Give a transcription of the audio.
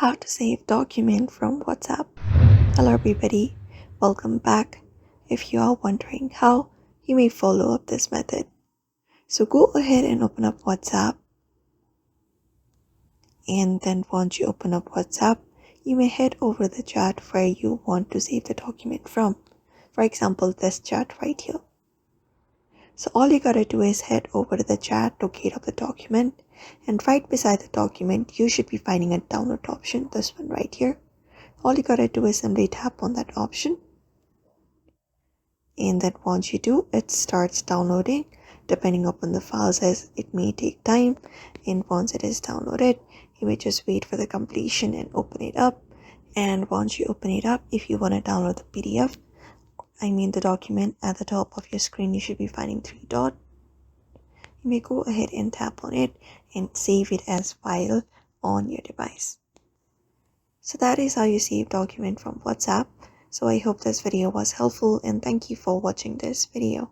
How to save document from WhatsApp. Hello everybody, welcome back. If you are wondering how, you may follow up this method. So go ahead and open up WhatsApp, and then once you open up WhatsApp, you may head over the chat where you want to save the document from. For example, this chat right here. So all you gotta do is head over to the chat, locate up the document, and right beside the document you should be finding a download option, this one right here. All you gotta do is simply tap on that option, and then once you do, it starts downloading. Depending upon the file size, it may take time, and once it is downloaded, you may just wait for the completion and open it up. And once you open it up, if you want to download the PDF, the document, at the top of your screen you should be finding three dots. You may go ahead and tap on it and save it as file on your device. So that is how you save document from WhatsApp. So I hope this video was helpful, and thank you for watching this video.